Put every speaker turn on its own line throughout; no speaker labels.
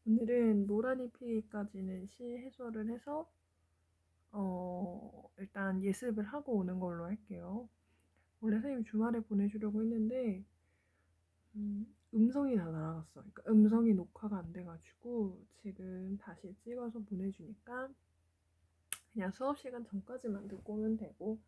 오늘은 모라니 피기까지는 시 해설을 해서 일단 예습을 하고 오는 걸로 할게요. 원래 선생님 주말에 보내주려고 했는데 음성이 다 날아갔어. 그러니까 음성이 녹화가 안 돼가지고 지금 다시 찍어서 보내주니까 그냥 수업 시간 전까지만 듣고 오면 되고,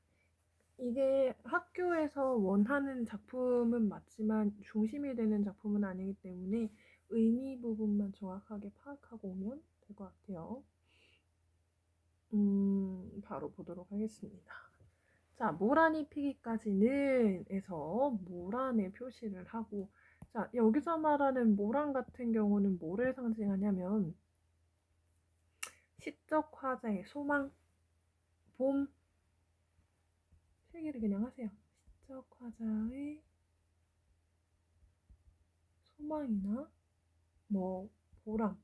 이게 학교에서 원하는 작품은 맞지만 중심이 되는 작품은 아니기 때문에 의미 부분만 정확하게 파악하고 오면 될 것 같아요. 바로 보도록 하겠습니다. 자, 모란이 피기까지는 에서 모란의 표시를 하고, 자, 여기서 말하는 모란 같은 경우는 뭐를 상징하냐면 시적 화자의 소망, 봄, 필기를 그냥 하세요. 시적 화자의 소망이나 뭐 보람이라고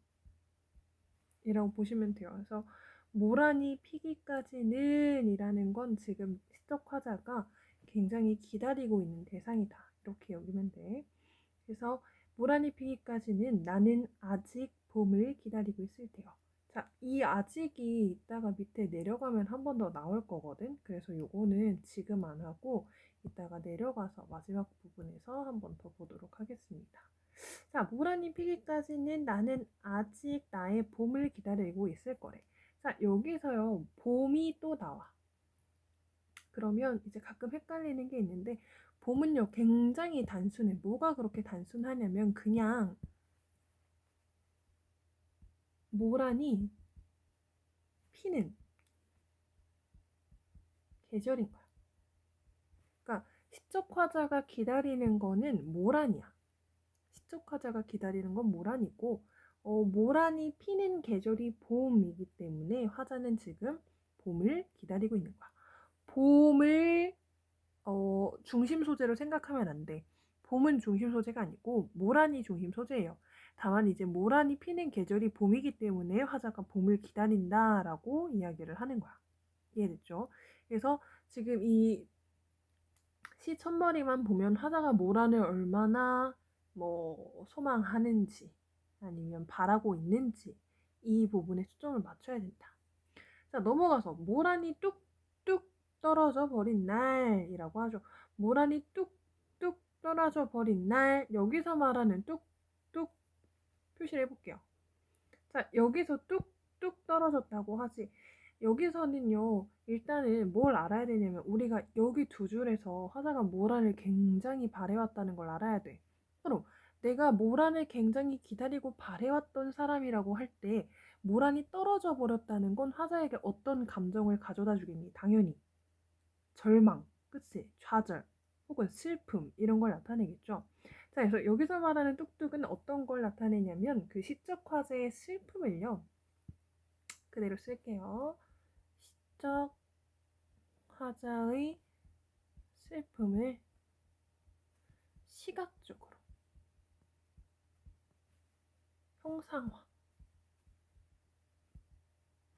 보시면 돼요. 그래서 모란이 피기까지는 이라는 건 지금 시적 화자가 굉장히 기다리고 있는 대상이다, 이렇게 여기면 돼. 그래서 모란이 피기까지는 나는 아직 봄을 기다리고 있을 때요. 자, 이 아직이 이따가 밑에 내려가면 한 번 더 나올 거거든. 그래서 요거는 지금 안 하고 이따가 내려가서 마지막 부분에서 한 번 더 보도록 하겠습니다. 자, 모란이 피기까지는 나는 아직 나의 봄을 기다리고 있을 거래. 자, 여기서요, 봄이 또 나와. 그러면 이제 가끔 헷갈리는 게 있는데, 봄은요 굉장히 단순해. 뭐가 그렇게 단순하냐면 그냥 모란이 피는 계절인 거야. 그러니까 시적 화자가 기다리는 거는 모란이야. 시적 화자가 기다리는 건 모란이고, 모란이 피는 계절이 봄이기 때문에 화자는 지금 봄을 기다리고 있는 거야. 봄을 중심 소재로 생각하면 안 돼. 봄은 중심 소재가 아니고 모란이 중심 소재예요. 다만 이제 모란이 피는 계절이 봄이기 때문에 화자가 봄을 기다린다라고 이야기를 하는 거야. 이해됐죠? 그래서 지금 이 시 첫머리만 보면 화자가 모란을 얼마나 뭐 소망하는지 아니면 바라고 있는지 이 부분에 초점을 맞춰야 된다. 자, 넘어가서 모란이 뚝뚝 떨어져 버린 날이라고 하죠. 모란이 뚝뚝 떨어져 버린 날, 여기서 말하는 뚝뚝 표시를 해볼게요. 자, 여기서 뚝뚝 떨어졌다고 하지. 여기서는요, 일단은 뭘 알아야 되냐면 우리가 여기 두 줄에서 화자가 모란을 굉장히 바래왔다는 걸 알아야 돼. 그럼 내가 모란을 굉장히 기다리고 바래왔던 사람이라고 할 때 모란이 떨어져 버렸다는 건 화자에게 어떤 감정을 가져다 주겠니? 당연히 절망, 그치? 좌절, 혹은 슬픔, 이런 걸 나타내겠죠. 자, 그래서 여기서 말하는 뚝뚝은 어떤 걸 나타내냐면 그 시적 화제의 슬픔을요, 그대로 쓸게요. 시적 화자의 슬픔을 시각적으로 형상화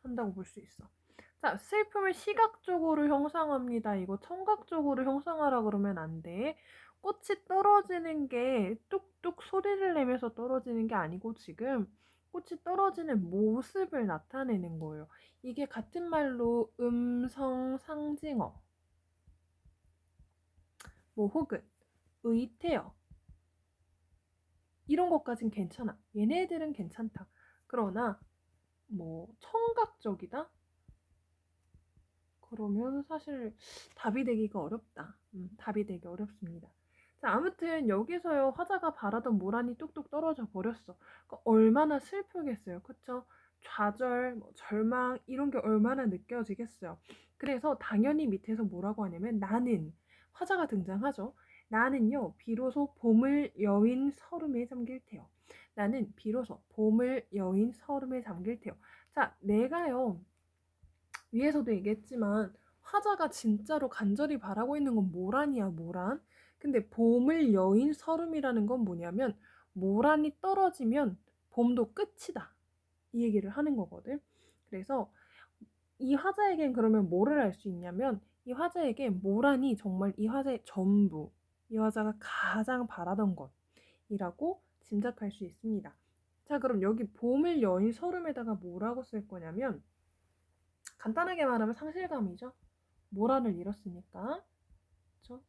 한다고 볼 수 있어. 자, 슬픔을 시각적으로 형상합니다. 이거 청각적으로 형상하라 그러면 안 돼. 꽃이 떨어지는 게 뚝뚝 소리를 내면서 떨어지는 게 아니고 지금 꽃이 떨어지는 모습을 나타내는 거예요. 이게 같은 말로 음성 상징어, 뭐 혹은 의태어, 이런 것까진 괜찮아. 얘네들은 괜찮다. 그러나 뭐 청각적이다? 그러면 사실 답이 되기가 어렵다. 답이 되기 어렵습니다. 자, 아무튼 여기서요, 화자가 바라던 모란이 뚝뚝 떨어져 버렸어. 그러니까 얼마나 슬프겠어요. 그쵸? 좌절, 뭐 절망, 이런 게 얼마나 느껴지겠어요. 그래서 당연히 밑에서 뭐라고 하냐면 나는, 화자가 등장하죠. 나는요, 비로소 봄을 여인 서름에 잠길 테요. 나는 비로소 봄을 여인 서름에 잠길 테요. 자, 내가요, 위에서도 얘기했지만 화자가 진짜로 간절히 바라고 있는 건 모란이야, 모란. 근데 봄을 여인 서름이라는 건 뭐냐면 모란이 떨어지면 봄도 끝이다, 이 얘기를 하는 거거든. 그래서 이 화자에겐 그러면 뭐를 알 수 있냐면 이 화자에게 모란이 정말 이 화자의 전부, 이 화자가 가장 바라던 것이라고 짐작할 수 있습니다. 자, 그럼 여기 봄을 여인 서름에다가 뭐라고 쓸 거냐면 간단하게 말하면 상실감이죠. 모란을 잃었으니까. 그렇죠?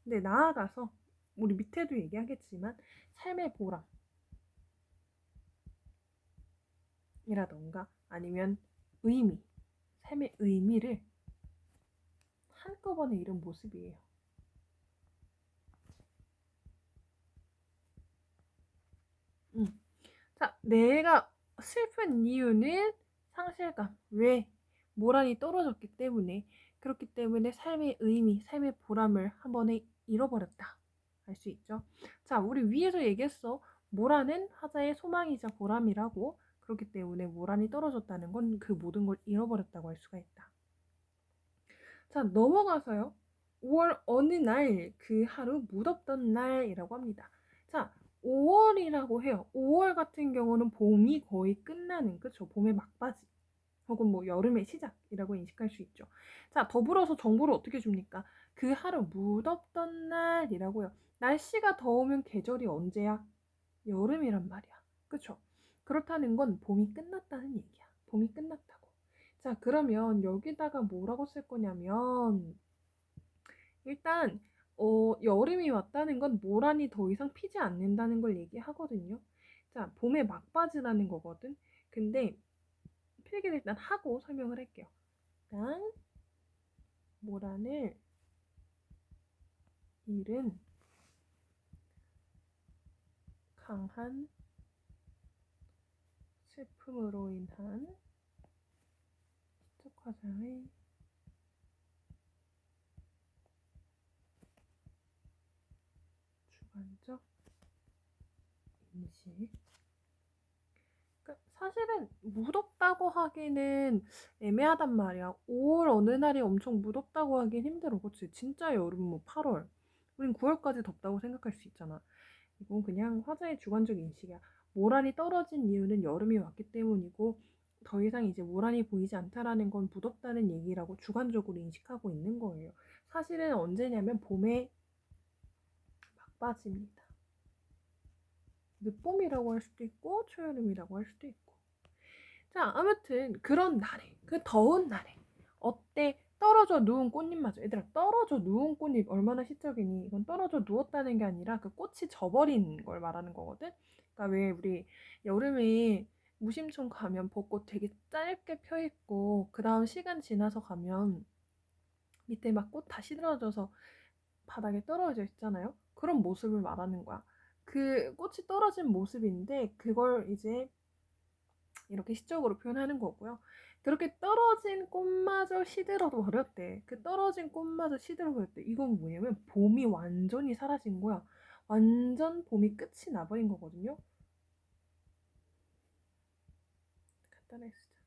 근데 나아가서 우리 밑에도 얘기하겠지만 삶의 보람이라던가 아니면 의미, 삶의 의미를 한꺼번에 잃은 모습이에요. 자, 내가 슬픈 이유는 상실감. 왜? 모란이 떨어졌기 때문에. 그렇기 때문에 삶의 의미, 삶의 보람을 한 번에 잃어버렸다. 알 수 있죠? 자, 우리 위에서 얘기했어. 모란은 하자의 소망이자 보람이라고. 그렇기 때문에 모란이 떨어졌다는 건 그 모든 걸 잃어버렸다고 할 수가 있다. 자, 넘어가서요. 5월 어느 날, 그 하루 무덥던 날이라고 합니다. 자, 5월이라고 해요. 5월 같은 경우는 봄이 거의 끝나는, 그쵸? 봄의 막바지. 혹은 뭐 여름의 시작이라고 인식할 수 있죠. 자, 더불어서 정보를 어떻게 줍니까? 그 하루 무덥던 날이라고요. 날씨가 더우면 계절이 언제야? 여름이란 말이야. 그쵸? 그렇다는 건 봄이 끝났다는 얘기야. 봄이 끝났다고. 자, 그러면 여기다가 뭐라고 쓸 거냐면 일단 여름이 왔다는 건 모란이 더 이상 피지 않는다는 걸 얘기하거든요. 자, 봄의 막바지라는 거거든. 근데 필기를 일단 하고 설명을 할게요. 일단 모란을 잃은 강한 슬픔으로 인한 시적 화상의 주관적 인식. 그러니까 사실은 무덥다고 하기는 애매하단 말이야. 5월 어느 날이 엄청 무덥다고 하긴 힘들어. 그치? 진짜 여름 뭐 8월. 우린 9월까지 덥다고 생각할 수 있잖아. 이건 그냥 화자의 주관적 인식이야. 모란이 떨어진 이유는 여름이 왔기 때문이고 더 이상 이제 모란이 보이지 않다라는 건 무덥다는 얘기라고 주관적으로 인식하고 있는 거예요. 사실은 언제냐면 봄의 막바지입니다. 늦봄이라고 할 수도 있고 초여름이라고 할 수도 있고. 자, 아무튼 그런 날에, 그 더운 날에 어때? 떨어져 누운 꽃잎마저. 얘들아, 떨어져 누운 꽃잎 얼마나 시적이니? 이건 떨어져 누웠다는 게 아니라 그 꽃이 져버린 걸 말하는 거거든. 그러니까 왜 우리 여름에 무심촌 가면 벚꽃 되게 짧게 펴 있고 그 다음 시간 지나서 가면 밑에 막 꽃 다 시들어져서 바닥에 떨어져 있잖아요. 그런 모습을 말하는 거야. 그 꽃이 떨어진 모습인데 그걸 이제 이렇게 시적으로 표현하는 거고요. 그렇게 떨어진 꽃마저 시들어 버렸대. 그 떨어진 꽃마저 시들어 버렸대. 이건 뭐냐면 봄이 완전히 사라진 거야. 완전 봄이 끝이 나버린 거거든요. 간단하게 쓰자.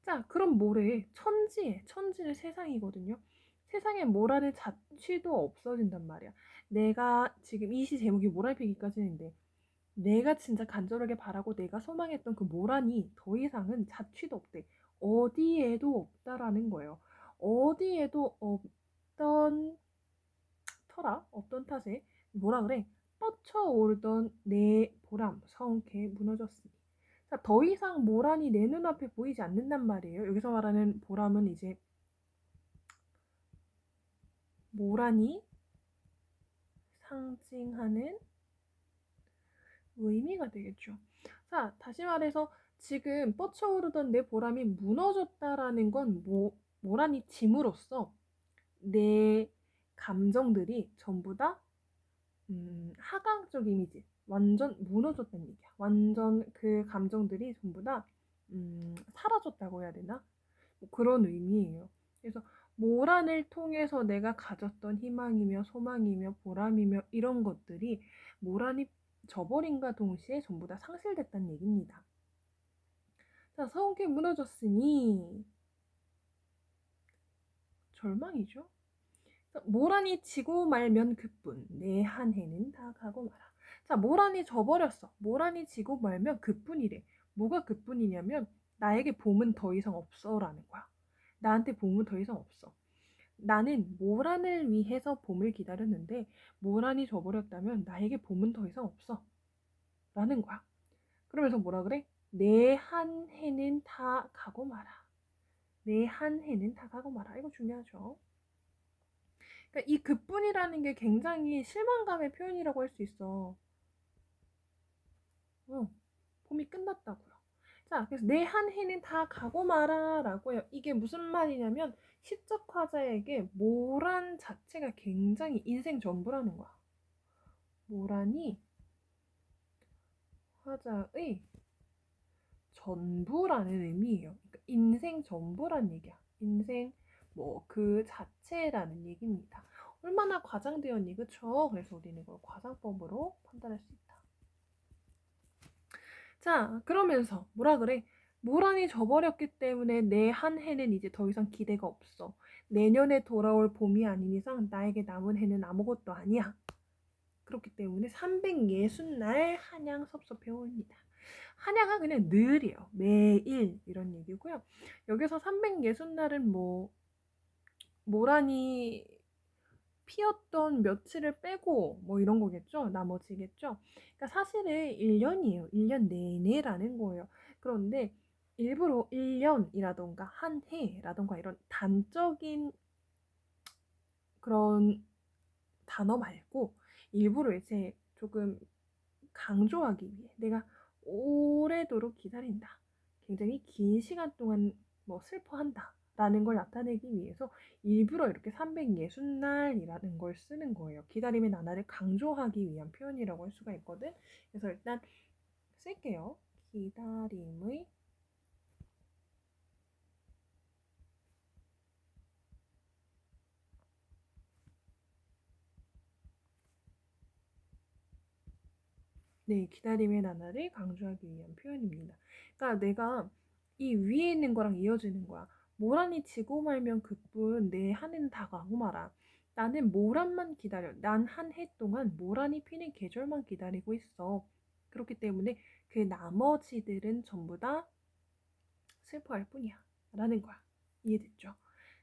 자, 그럼 뭐래? 천지는 세상이거든요. 세상에 모라는 자취도 없어진단 말이야. 내가 지금 이 시 제목이 모랄피기까지인데 내가 진짜 간절하게 바라고 내가 소망했던 그 모란이 더 이상은 자취도 없대. 어디에도 없다라는 거예요. 어디에도 없던 터라, 없던 탓에 뭐라 그래? 뻗쳐오르던 내 보람, 성쾌 무너졌으니. 자, 더 이상 모란이 내 눈앞에 보이지 않는단 말이에요. 여기서 말하는 보람은 이제 모란이 상징하는 의미가 되겠죠. 자, 다시 말해서 지금 뻗쳐오르던 내 보람이 무너졌다라는 건 모란이 짐으로써 내 감정들이 전부 다 하강적 이미지, 완전 무너졌다는 얘기야. 완전 그 감정들이 전부 다 사라졌다고 해야 되나? 뭐 그런 의미예요. 그래서 모란을 통해서 내가 가졌던 희망이며 소망이며 보람이며 이런 것들이 모란이 져버린과 동시에 전부 다 상실됐다는 얘기입니다. 자, 성게 무너졌으니 절망이죠. 모란이 지고 말면 그뿐 내 한 해는 다 가고 말아. 자, 모란이 져버렸어. 모란이 지고 말면 그뿐이래. 뭐가 그뿐이냐면 나에게 봄은 더 이상 없어라는 거야. 나한테 봄은 더 이상 없어. 나는 모란을 위해서 봄을 기다렸는데 모란이 져버렸다면 나에게 봄은 더 이상 없어 라는 거야. 그러면서 뭐라 그래? 내 한 해는 다 가고 마라. 내 한 해는 다 가고 마라. 이거 중요하죠. 그러니까 이 그뿐이라는 게 굉장히 실망감의 표현이라고 할 수 있어. 봄이 끝났다고요. 자, 그래서 내 한 해는 다 가고 마라 라고 해요. 이게 무슨 말이냐면 시적 화자에게 모란 자체가 굉장히 인생 전부라는 거야. 모란이 화자의 전부라는 의미예요. 그러니까 인생 전부란 얘기야. 인생 뭐 그 자체라는 얘기입니다. 얼마나 과장되었니, 그쵸? 그래서 우리는 이걸 과장법으로 판단할 수 있다. 자, 그러면서 뭐라 그래? 모란이 져버렸기 때문에 내 한 해는 이제 더 이상 기대가 없어. 내년에 돌아올 봄이 아닌 이상 나에게 남은 해는 아무것도 아니야. 그렇기 때문에 360날 한양 섭섭해 옵니다. 한양은 그냥 늘이에요. 매일 이런 얘기고요. 여기서 360날은 뭐 모란이 피었던 며칠을 빼고 뭐 이런 거겠죠. 나머지겠죠. 그러니까 사실은 1년이에요. 1년 내내라는 거예요. 그런데 일부러 1년이라던가 한 해라던가 이런 단적인 그런 단어 말고 일부러 이제 조금 강조하기 위해 내가 오래도록 기다린다. 굉장히 긴 시간 동안 뭐 슬퍼한다. 라는 걸 나타내기 위해서 일부러 이렇게 360날이라는 걸 쓰는 거예요. 기다림의 나날을 강조하기 위한 표현이라고 할 수가 있거든. 그래서 일단 쓸게요. 기다림의 네, 기다림의 나날을 강조하기 위한 표현입니다. 그러니까 내가 이 위에 있는 거랑 이어지는 거야. 모란이 지고 말면 그뿐 내 한해는 다 가고 말아. 나는 모란만 기다려. 난 한 해 동안 모란이 피는 계절만 기다리고 있어. 그렇기 때문에 그 나머지들은 전부 다 슬퍼할 뿐이야. 라는 거야. 이해됐죠?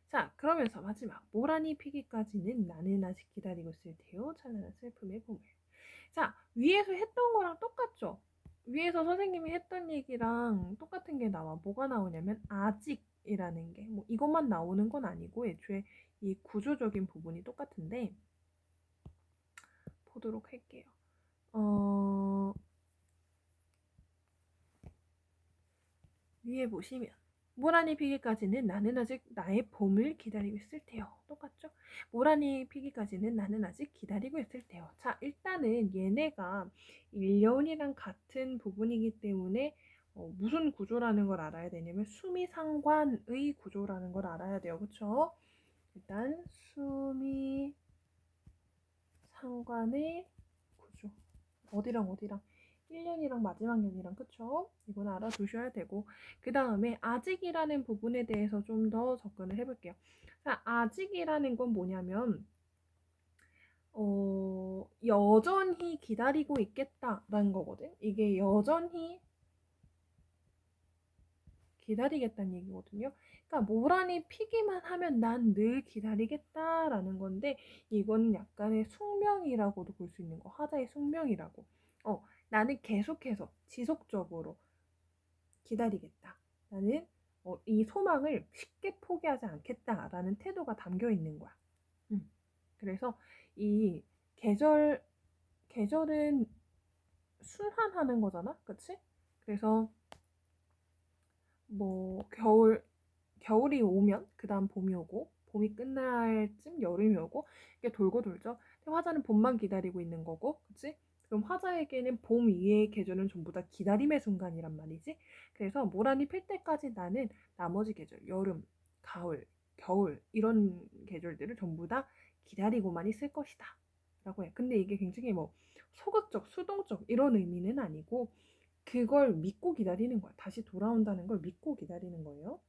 자, 그러면서 마지막. 모란이 피기까지는 나는 아직 기다리고 있을 테요. 찬란한 슬픔의 봄을. 자, 위에서 했던 거랑 똑같죠? 위에서 선생님이 했던 얘기랑 똑같은 게 나와. 뭐가 나오냐면 아직이라는 게 뭐 이것만 나오는 건 아니고 애초에 이 구조적인 부분이 똑같은데 보도록 할게요. 위에 보시면 모란이 피기까지는 나는 아직 나의 봄을 기다리고 있을 테요. 똑같죠? 모란이 피기까지는 나는 아직 기다리고 있을 테요. 자, 일단은 얘네가 1년이랑 같은 부분이기 때문에 무슨 구조라는 걸 알아야 되냐면 수미상관의 구조라는 걸 알아야 돼요. 그쵸? 일단 수미상관의 구조. 어디랑 어디랑 1년이랑 마지막 년이랑 그쵸? 이건 알아두셔야 되고 그 다음에 아직이라는 부분에 대해서 좀 더 접근을 해볼게요. 자, 아직이라는 건 뭐냐면 여전히 기다리고 있겠다라는 거거든. 이게 여전히 기다리겠다는 얘기거든요. 그러니까 모란이 피기만 하면 난 늘 기다리겠다라는 건데 이건 약간의 숙명이라고도 볼 수 있는 거. 화자의 숙명이라고. 나는 계속해서 지속적으로 기다리겠다. 나는 이 소망을 쉽게 포기하지 않겠다라는 태도가 담겨 있는 거야. 그래서 이 계절은 순환하는 거잖아, 그치? 그래서 뭐 겨울이 오면 그 다음 봄이 오고 봄이 끝날 쯤 여름이 오고 이게 돌고 돌죠. 근데 화자는 봄만 기다리고 있는 거고, 그치? 그럼 화자에게는 봄 이외의 계절은 전부 다 기다림의 순간이란 말이지. 그래서 모란이 필 때까지 나는 나머지 계절, 여름, 가을, 겨울 이런 계절들을 전부 다 기다리고만 있을 것이다. 라고 해. 근데 이게 굉장히 뭐 소극적, 수동적 이런 의미는 아니고 그걸 믿고 기다리는 거야. 다시 돌아온다는 걸 믿고 기다리는 거예요.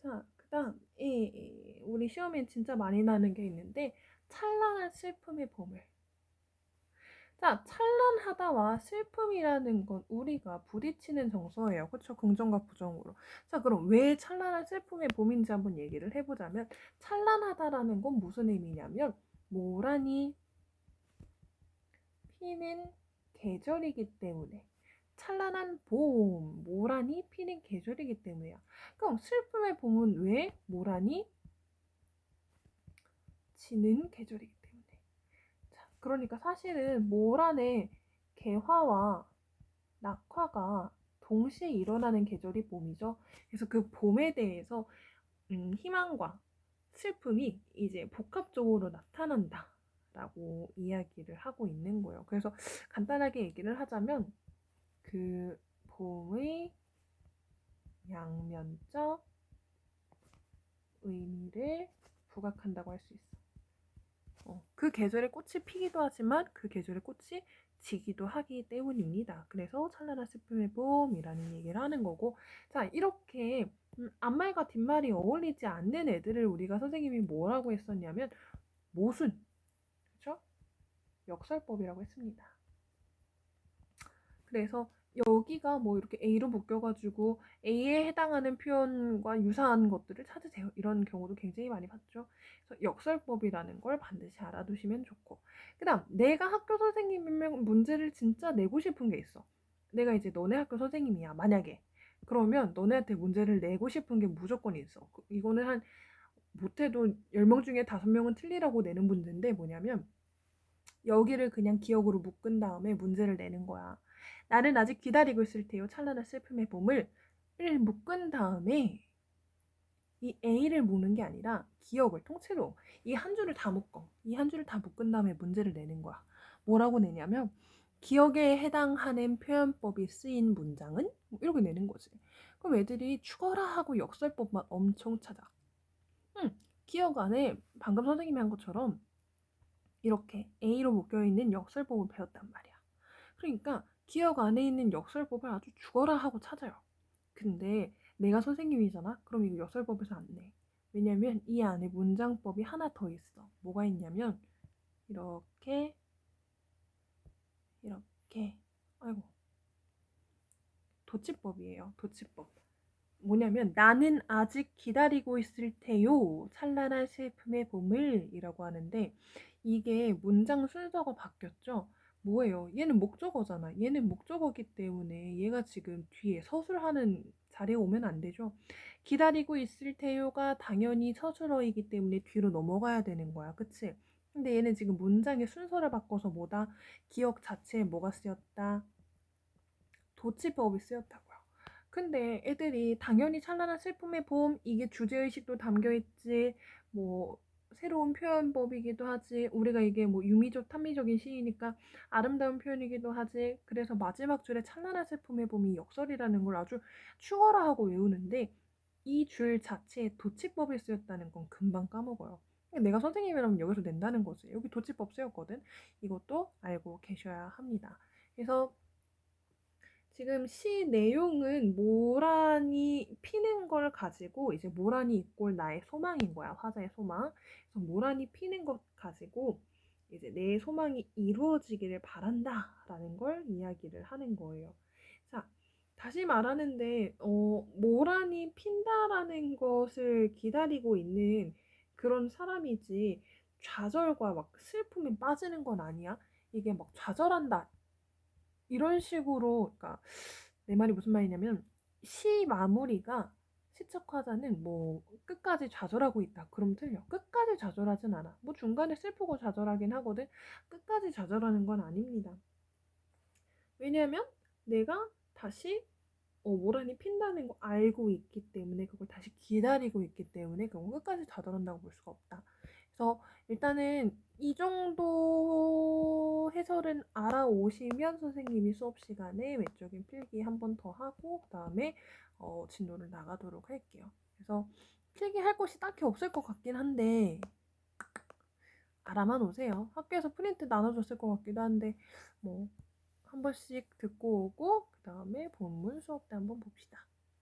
자, 그 다음, 우리 시험에 진짜 많이 나는 게 있는데, 찬란한 슬픔의 봄을. 자, 찬란하다와 슬픔이라는 건 우리가 부딪히는 정서예요. 그쵸? 긍정과 부정으로. 자, 그럼 왜 찬란한 슬픔의 봄인지 한번 얘기를 해보자면, 찬란하다라는 건 무슨 의미냐면, 모란이 피는 계절이기 때문에 찬란한 봄, 모란이 피는 계절이기 때문이야. 그럼 슬픔의 봄은 왜 모란이 지는 계절이기 때문에. 자, 그러니까 사실은 모란의 개화와 낙화가 동시에 일어나는 계절이 봄이죠. 그래서 그 봄에 대해서 희망과 슬픔이 이제 복합적으로 나타난다 라고 이야기를 하고 있는 거예요. 그래서 간단하게 얘기를 하자면 그 봄의 양면적 의미를 부각한다고 할 수 있어. 그 계절에 꽃이 피기도 하지만 그 계절에 꽃이 지기도 하기 때문입니다. 그래서 찬란한 슬픔의 봄이라는 얘기를 하는 거고, 자, 이렇게 앞말과 뒷말이 어울리지 않는 애들을 우리가 선생님이 뭐라고 했었냐면 모순, 그렇죠? 역설법이라고 했습니다. 그래서 여기가 뭐 이렇게 A로 묶여가지고 A에 해당하는 표현과 유사한 것들을 찾으세요. 이런 경우도 굉장히 많이 봤죠. 그래서 역설법이라는 걸 반드시 알아두시면 좋고, 그 다음 내가 학교 선생님이면 문제를 진짜 내고 싶은 게 있어. 내가 이제 너네 학교 선생님이야, 만약에. 그러면 너네한테 문제를 내고 싶은 게 무조건 있어. 이거는 한 못해도 10명 중에 5명은 틀리라고 내는 문제인데, 뭐냐면 여기를 그냥 기억으로 묶은 다음에 문제를 내는 거야. 나는 아직 기다리고 있을 테요. 찬란한 슬픔의 봄을 묶은 다음에 이 A를 묶는 게 아니라 기억을 통째로 이 한 줄을 다 묶어. 이 한 줄을 다 묶은 다음에 문제를 내는 거야. 뭐라고 내냐면 기억에 해당하는 표현법이 쓰인 문장은 이렇게 내는 거지. 그럼 애들이 죽어라 하고 역설법만 엄청 찾아. 기억 안에 방금 선생님이 한 것처럼 이렇게 A로 묶여있는 역설법을 배웠단 말이야. 그러니까 기억 안에 있는 역설법을 아주 죽어라 하고 찾아요. 근데 내가 선생님이잖아? 그럼 이거 역설법에서 안 내. 왜냐면 이 안에 문장법이 하나 더 있어. 뭐가 있냐면 이렇게 이렇게 아이고 도치법이에요. 도치법. 뭐냐면 나는 아직 기다리고 있을 테요. 찬란한 슬픔의 봄을 이라고 하는데 이게 문장 순서가 바뀌었죠. 뭐예요? 얘는 목적어잖아. 얘는 목적어기 때문에 얘가 지금 뒤에 서술하는 자리에 오면 안 되죠. 기다리고 있을 테요가 당연히 서술어이기 때문에 뒤로 넘어가야 되는 거야. 그치? 근데 얘는 지금 문장의 순서를 바꿔서 뭐다? 기억 자체에 뭐가 쓰였다? 도치법이 쓰였다고요. 근데 애들이 당연히 찬란한 슬픔의 봄 이게 주제의식도 담겨있지 뭐 새로운 표현법이기도 하지 우리가 이게 뭐 유미적 탐미적인 시이니까 아름다운 표현이기도 하지 그래서 마지막 줄에 찬란한 슬픔의 봄이 역설이라는 걸 아주 추월화 하고 외우는데 이 줄 자체에 도치법이 쓰였다는 건 금방 까먹어요. 내가 선생님이라면 여기서 낸다는 거지. 여기 도치법 쓰였거든. 이것도 알고 계셔야 합니다. 그래서 지금 시 내용은 모란이 피는 걸 가지고 이제 모란이 이꼴 나의 소망인 거야. 화자의 소망. 그래서 모란이 피는 것 가지고 이제 내 소망이 이루어지기를 바란다라는 걸 이야기를 하는 거예요. 자, 다시 말하는데 모란이 핀다라는 것을 기다리고 있는 그런 사람이지 좌절과 막 슬픔에 빠지는 건 아니야. 이게 막 좌절한다 이런 식으로 그러니까 내 말이 무슨 말이냐면 시 마무리가 시척하자는 뭐 끝까지 좌절하고 있다. 그럼 틀려. 끝까지 좌절하진 않아. 뭐 중간에 슬프고 좌절하긴 하거든. 끝까지 좌절하는 건 아닙니다. 왜냐면 내가 다시 모란이 핀다는 거 알고 있기 때문에 그걸 다시 기다리고 있기 때문에 그건 끝까지 좌절한다고 볼 수가 없다. 그래서 일단은 이 정도 해설은 알아오시면 선생님이 수업 시간에 외적인 필기 한 번 더 하고 그 다음에 진도를 나가도록 할게요. 그래서 필기 할 것이 딱히 없을 것 같긴 한데 알아만 오세요. 학교에서 프린트 나눠줬을 것 같기도 한데 뭐 한 번씩 듣고 오고 그 다음에 본문 수업 때 한번 봅시다.